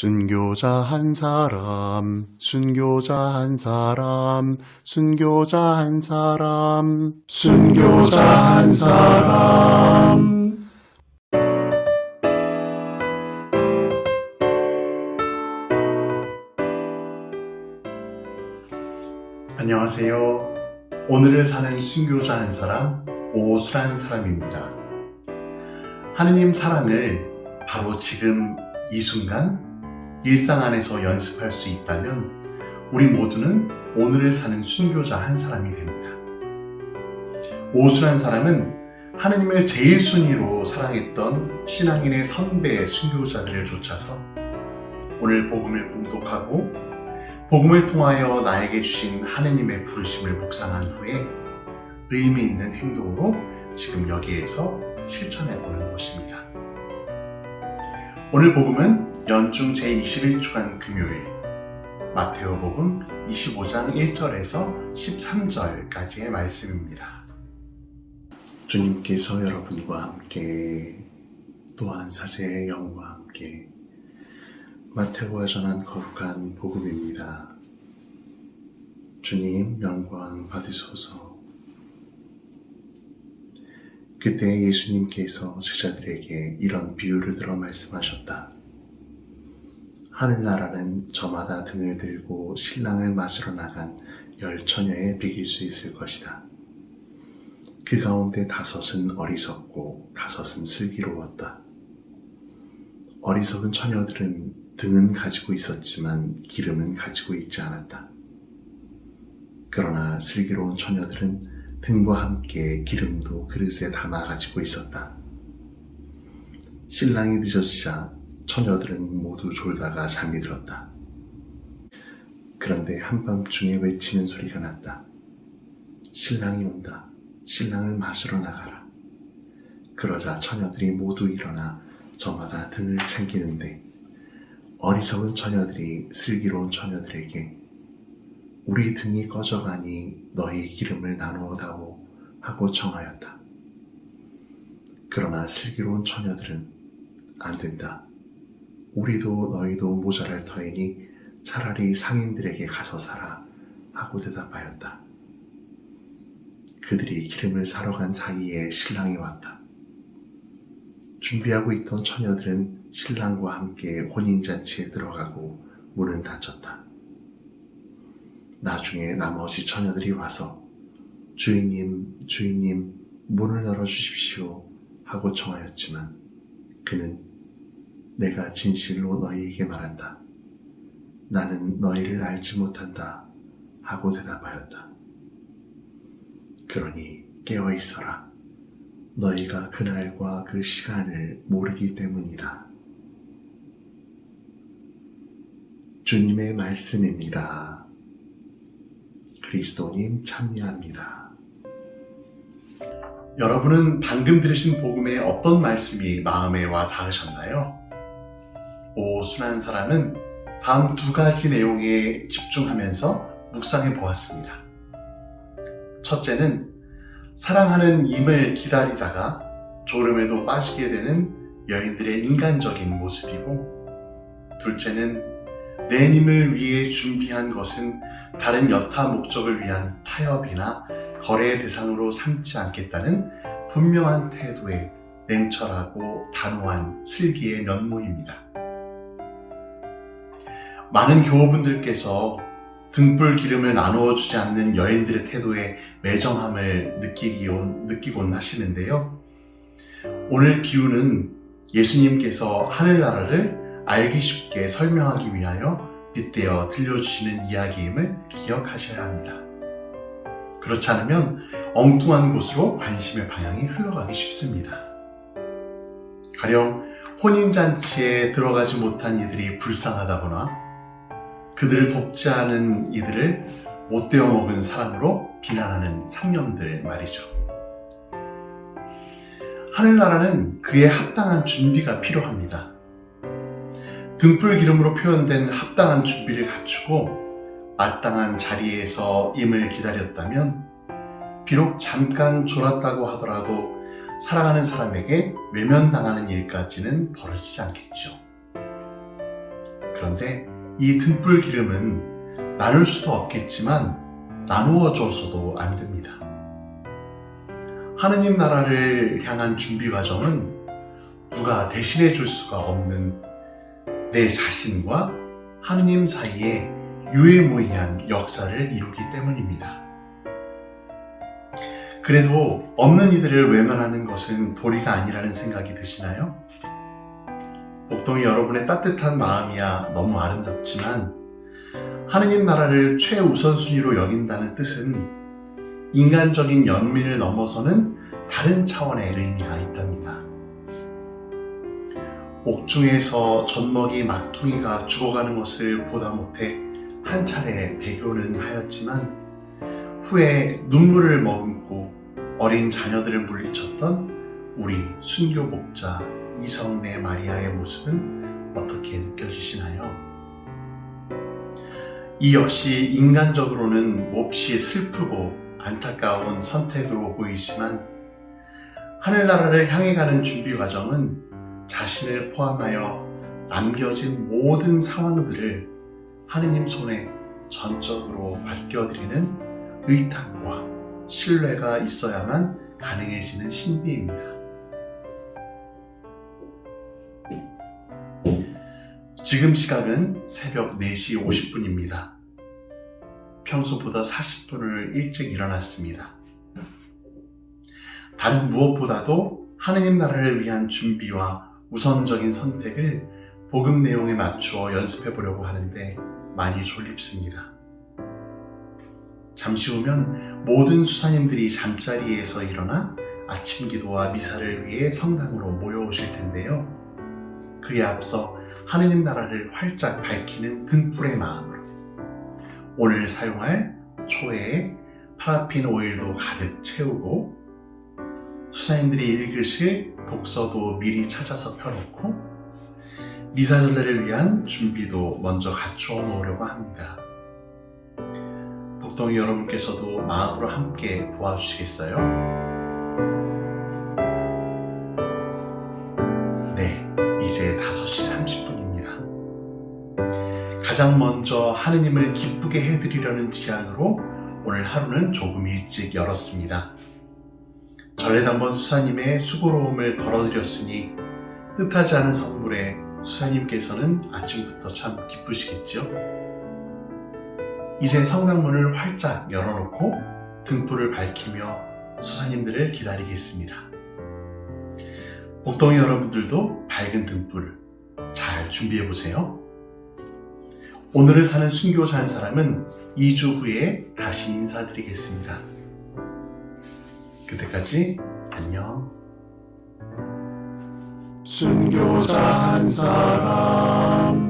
순교자 한 사람, 순교자 한 사람, 순교자 한 사람, 순교자 한 사람. 안녕하세요. 오늘을 사는 순교자 한 사람, 오수란 사람입니다. 하느님 사랑을 바로 지금 이 순간 일상 안에서 연습할 수 있다면 우리 모두는 오늘을 사는 순교자 한 사람이 됩니다. 오수란 사람은 하느님을 제일 순위로 사랑했던 신앙인의 선배 순교자들을 쫓아서 오늘 복음을 봉독하고 복음을 통하여 나에게 주신 하느님의 부르심을 묵상한 후에 의미 있는 행동으로 지금 여기에서 실천해 보는 것입니다. 오늘 복음은 연중 제21주간 금요일 마테오복음 25장 1절에서 13절까지의 말씀입니다. 주님께서 여러분과 함께 또한 사제의 영과 함께 마테오가 전한 거룩한 복음입니다. 주님 영광 받으소서. 그때 예수님께서 제자들에게 이런 비유를 들어 말씀하셨다. 하늘나라는 저마다 등을 들고 신랑을 맞으러 나간 10처녀에 비길 수 있을 것이다. 그 가운데 5은 어리석고 5은 슬기로웠다. 어리석은 처녀들은 등은 가지고 있었지만 기름은 가지고 있지 않았다. 그러나 슬기로운 처녀들은 등과 함께 기름도 그릇에 담아 가지고 있었다. 신랑이 늦어지자 처녀들은 모두 졸다가 잠이 들었다. 그런데 한밤중에 외치는 소리가 났다. 신랑이 온다. 신랑을 맞으러 나가라. 그러자 처녀들이 모두 일어나 저마다 등을 챙기는데 어리석은 처녀들이 슬기로운 처녀들에게 우리 등이 꺼져가니 너희 기름을 나누어 다오 하고 청하였다. 그러나 슬기로운 처녀들은 안 된다. 우리도 너희도 모자랄 터이니 차라리 상인들에게 가서 사라 하고 대답하였다. 그들이 기름을 사러 간 사이에 신랑이 왔다. 준비하고 있던 처녀들은 신랑과 함께 혼인잔치에 들어가고 문은 닫혔다. 나중에 나머지 처녀들이 와서 주인님, 주인님, 문을 열어주십시오 하고 청하였지만 그는 내가 진실로 너희에게 말한다. 나는 너희를 알지 못한다 하고 대답하였다. 그러니 깨어 있어라. 너희가 그날과 그 시간을 모르기 때문이다. 주님의 말씀입니다. 그리스도님 참여합니다. 여러분은 방금 들으신 복음의 어떤 말씀이 마음에 와 닿으셨나요? 오순한 사람은 다음 2가지 내용에 집중하면서 묵상해 보았습니다. 첫째는 사랑하는 임을 기다리다가 졸음에도 빠지게 되는 여인들의 인간적인 모습이고, 둘째는 내 님을 위해 준비한 것은 다른 여타 목적을 위한 타협이나 거래의 대상으로 삼지 않겠다는 분명한 태도의 냉철하고 단호한 슬기의 면모입니다. 많은 교우분들께서 등불 기름을 나누어 주지 않는 여인들의 태도에 매정함을 느끼곤 하시는데요. 오늘 비유는 예수님께서 하늘나라를 알기 쉽게 설명하기 위하여 빗대어 들려주시는 이야기임을 기억하셔야 합니다. 그렇지 않으면 엉뚱한 곳으로 관심의 방향이 흘러가기 쉽습니다. 가령 혼인잔치에 들어가지 못한 이들이 불쌍하다거나 그들을 돕지 않은 이들을 못되어 먹은 사람으로 비난하는 상념들 말이죠. 하늘나라는 그에 합당한 준비가 필요합니다. 등불 기름으로 표현된 합당한 준비를 갖추고 마땅한 자리에서 임을 기다렸다면 비록 잠깐 졸았다고 하더라도 사랑하는 사람에게 외면당하는 일까지는 벌어지지 않겠죠. 그런데 이 등불 기름은 나눌 수도 없겠지만 나누어줘서도 안 됩니다. 하느님 나라를 향한 준비 과정은 누가 대신해 줄 수가 없는 내 자신과 하느님 사이에 유일무이한 역사를 이루기 때문입니다. 그래도 없는 이들을 외면하는 것은 도리가 아니라는 생각이 드시나요? 복동이 여러분의 따뜻한 마음이야 너무 아름답지만 하느님 나라를 최우선순위로 여긴다는 뜻은 인간적인 연민을 넘어서는 다른 차원의 의미가 있답니다. 옥중에서 젖먹이 막둥이가 죽어가는 것을 보다 못해 한 차례 배교는 하였지만 후에 눈물을 머금고 어린 자녀들을 물리쳤던 우리 순교 목자 이성래 마리아의 모습은 어떻게 느껴지시나요? 이 역시 인간적으로는 몹시 슬프고 안타까운 선택으로 보이지만 하늘나라를 향해 가는 준비 과정은 자신을 포함하여 남겨진 모든 상황들을 하느님 손에 전적으로 맡겨드리는 의탁과 신뢰가 있어야만 가능해지는 신비입니다. 지금 시각은 새벽 4시 50분입니다. 평소보다 40분을 일찍 일어났습니다. 다른 무엇보다도 하느님 나라를 위한 준비와 우선적인 선택을 복음 내용에 맞추어 연습해 보려고 하는데 많이 졸립습니다. 잠시 후면 모든 수사님들이 잠자리에서 일어나 아침 기도와 미사를 위해 성당으로 모여오실 텐데요. 그에 앞서 하느님 나라를 활짝 밝히는 등불의 마음으로 오늘 사용할 초에 파라핀 오일도 가득 채우고 수사님들이 읽으실 독서도 미리 찾아서 펴놓고 미사전례를 위한 준비도 먼저 갖추어 놓으려고 합니다. 복덩이 여러분께서도 마음으로 함께 도와주시겠어요? 네, 이제 5시 30분입니다. 가장 먼저 하느님을 기쁘게 해드리려는 지향으로 오늘 하루는 조금 일찍 열었습니다. 전래당번 수사님의 수고로움을 덜어드렸으니 뜻하지 않은 선물에 수사님께서는 아침부터 참 기쁘시겠죠? 이제 성당문을 활짝 열어놓고 등불을 밝히며 수사님들을 기다리겠습니다. 복덩이 여러분들도 밝은 등불 잘 준비해보세요. 오늘을 사는 순교자 한 사람은 2주 후에 다시 인사드리겠습니다. 그때까지 안녕. 순교자 한 사람